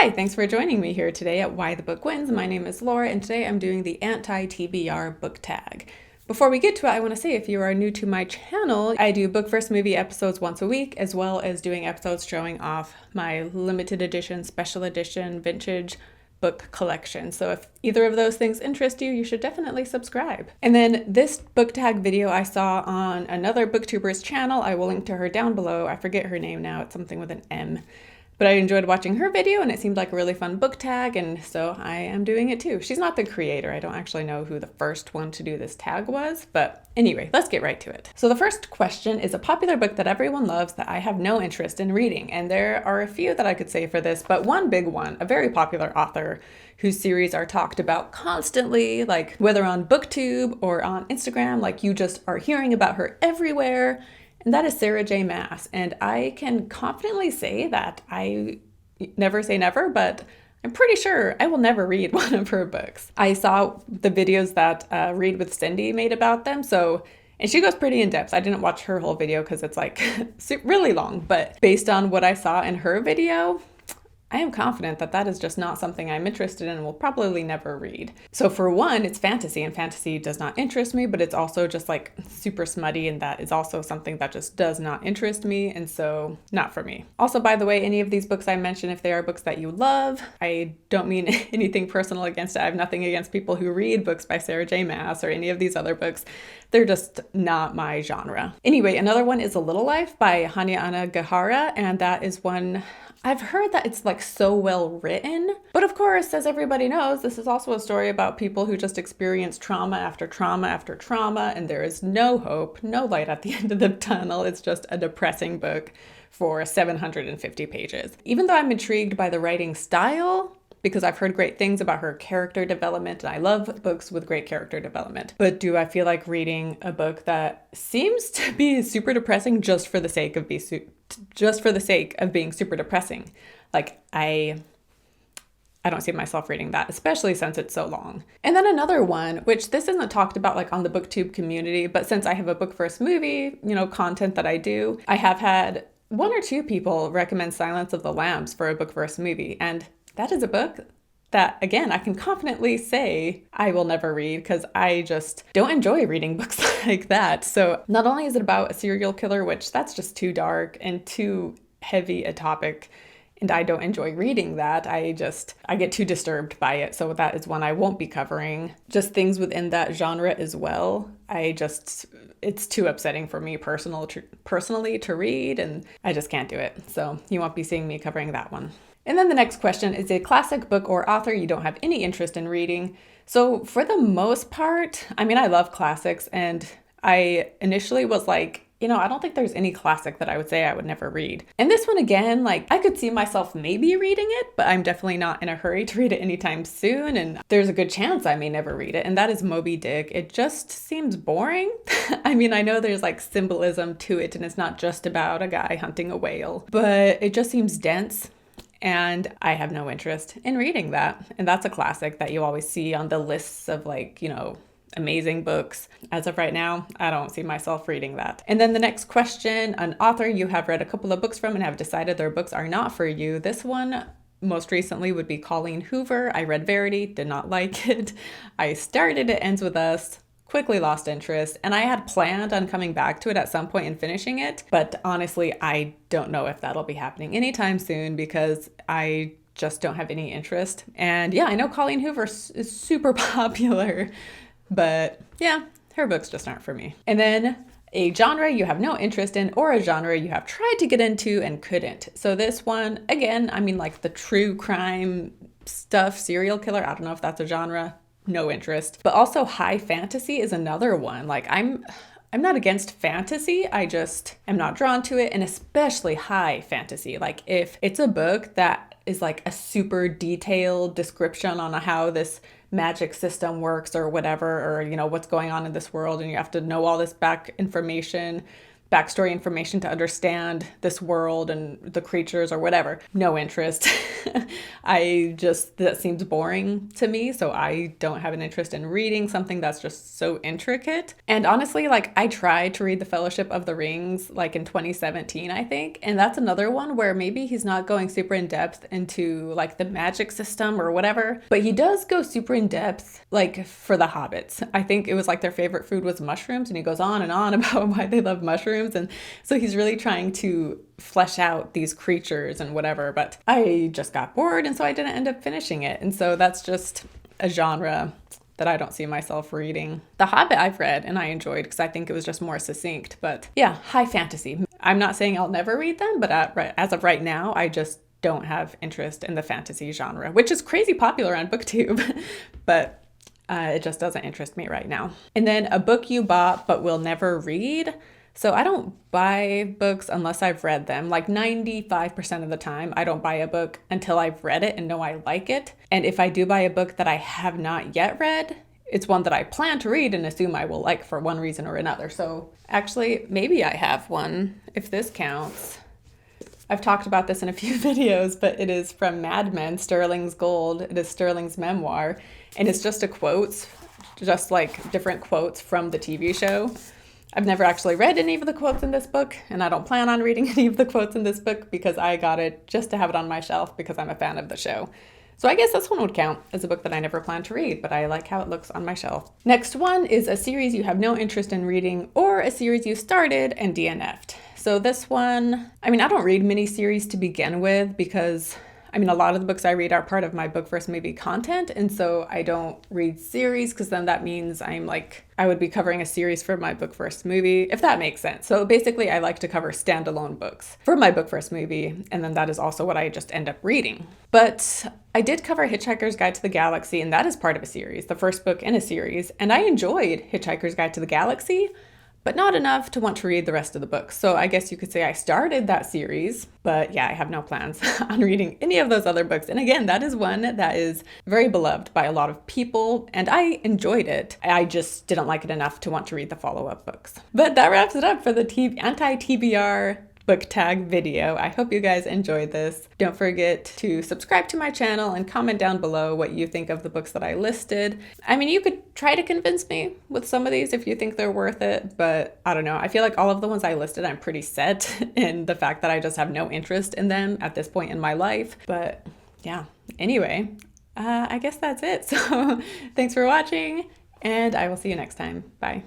Hi, thanks for joining me here today at Why the Book Wins. My name is Laura, and today I'm doing the anti-TBR book tag. Before we get to it, I want to say if you are new to my channel, I do book versus movie episodes once a week, as well as doing episodes showing off my limited edition, special edition, vintage book collection. So if either of those things interest you, you should definitely subscribe. And then this book tag video I saw on another booktuber's channel. I will link to her down below. I forget her name now. It's something with an M. But I enjoyed watching her video and it seemed like a really fun book tag, and so I am doing it too. She's not the creator. I don't actually know who the first one to do this tag was, but anyway, let's get right to it. So the first question is a popular book that everyone loves that I have no interest in reading. And there are a few that I could say for this, but one big one, a very popular author whose series are talked about constantly, like whether on BookTube or on Instagram, like you just are hearing about her everywhere. And that is Sarah J. Maas. And I can confidently say that I never say never, but I'm pretty sure I will never read one of her books. I saw the videos that Read with Cindy made about them. And she goes pretty in depth. I didn't watch her whole video because it's like really long, but based on what I saw in her video, I am confident that that is just not something I'm interested in and will probably never read. So for one, it's fantasy, and fantasy does not interest me, but it's also just like super smutty, and that is also something that just does not interest me, and so not for me. Also, by the way, any of these books I mention, if they are books that you love, I don't mean anything personal against it. I have nothing against people who read books by Sarah J. Maas or any of these other books. They're just not my genre. Anyway, another one is A Little Life by Hanya Ana Gahara, and that is one I've heard that it's like so well written, but of course, as everybody knows, this is also a story about people who just experience trauma after trauma after trauma, and there is no hope, no light at the end of the tunnel. It's just a depressing book for 750 pages. Even though I'm intrigued by the writing style, because I've heard great things about her character development, and I love books with great character development. But do I feel like reading a book that seems to be super depressing just for the sake of being super depressing? Like I don't see myself reading that, especially since it's so long. And then another one, which this isn't talked about like on the BookTube community, but since I have a book versus movie, content that I do, I have had one or two people recommend Silence of the Lambs for a book versus movie, and that is a book that, again, I can confidently say I will never read because I just don't enjoy reading books like that. So not only is it about a serial killer, which that's just too dark and too heavy a topic, and I don't enjoy reading that. I get too disturbed by it. So that is one I won't be covering. Just things within that genre as well. It's too upsetting for me personally to read, and I just can't do it. So you won't be seeing me covering that one. And then the next question is a classic book or author you don't have any interest in reading. So for the most part, I love classics, and I initially was like, I don't think there's any classic that I would say I would never read. And this one again, like I could see myself maybe reading it, but I'm definitely not in a hurry to read it anytime soon. And there's a good chance I may never read it. And that is Moby Dick. It just seems boring. I know there's like symbolism to it, and it's not just about a guy hunting a whale, but it just seems dense. And I have no interest in reading that. And that's a classic that you always see on the lists of amazing books. As of right now, I don't see myself reading that. And then the next question, an author you have read a couple of books from and have decided their books are not for you. This one most recently would be Colleen Hoover. I read Verity, did not like it. I started It Ends With Us, quickly lost interest, and I had planned on coming back to it at some point and finishing it, but honestly, I don't know if that'll be happening anytime soon because I just don't have any interest. And yeah, I know Colleen Hoover is super popular, but yeah, her books just aren't for me. And then a genre you have no interest in, or a genre you have tried to get into and couldn't. So this one, again, like the true crime stuff, serial killer, I don't know if that's a genre. No interest. But also high fantasy is another one. Like I'm not against fantasy. I just am not drawn to it, and especially high fantasy. Like if it's a book that is like a super detailed description on how this magic system works or whatever, or what's going on in this world, and you have to know all this back information, backstory information to understand this world and the creatures or whatever. No interest. That seems boring to me, so I don't have an interest in reading something that's just so intricate. And honestly, like, I tried to read The Fellowship of the Rings like in 2017, I think, and that's another one where maybe he's not going super in depth into like the magic system or whatever, but he does go super in depth like for the hobbits. I think it was like their favorite food was mushrooms, and he goes on and on about why they love mushrooms, and so he's really trying to flesh out these creatures and whatever, but I just got bored, and so I didn't end up finishing it. And so that's just a genre that I don't see myself reading. The Hobbit I've read and I enjoyed because I think it was just more succinct, but yeah, high fantasy. I'm not saying I'll never read them, but as of right now, I just don't have interest in the fantasy genre, which is crazy popular on BookTube, but it just doesn't interest me right now. And then a book you bought but will never read. So I don't buy books unless I've read them. Like 95% of the time, I don't buy a book until I've read it and know I like it. And if I do buy a book that I have not yet read, it's one that I plan to read and assume I will like for one reason or another. So actually, maybe I have one, if this counts. I've talked about this in a few videos, but it is from Mad Men, Sterling's Gold. It is Sterling's memoir, and it's just just like different quotes from the TV show. I've never actually read any of the quotes in this book, and I don't plan on reading any of the quotes in this book because I got it just to have it on my shelf because I'm a fan of the show. So I guess this one would count as a book that I never planned to read, but I like how it looks on my shelf. Next one is a series you have no interest in reading or a series you started and DNF'd. So this one, I don't read miniseries to begin with because a lot of the books I read are part of my book versus movie content, and so I don't read series because then that means I would be covering a series for my book versus movie, if that makes sense. So basically, I like to cover standalone books for my book versus movie, and then that is also what I just end up reading. But I did cover Hitchhiker's Guide to the Galaxy, and that is part of a series, the first book in a series, and I enjoyed Hitchhiker's Guide to the Galaxy, but not enough to want to read the rest of the books. So I guess you could say I started that series, but yeah, I have no plans on reading any of those other books. And again, that is one that is very beloved by a lot of people, and I enjoyed it. I just didn't like it enough to want to read the follow-up books. But that wraps it up for the anti-TBR book tag video. I hope you guys enjoyed this. Don't forget to subscribe to my channel and comment down below what you think of the books that I listed. You could try to convince me with some of these if you think they're worth it, but I don't know. I feel like all of the ones I listed, I'm pretty set in the fact that I just have no interest in them at this point in my life. But yeah, anyway, I guess that's it. So thanks for watching, and I will see you next time. Bye.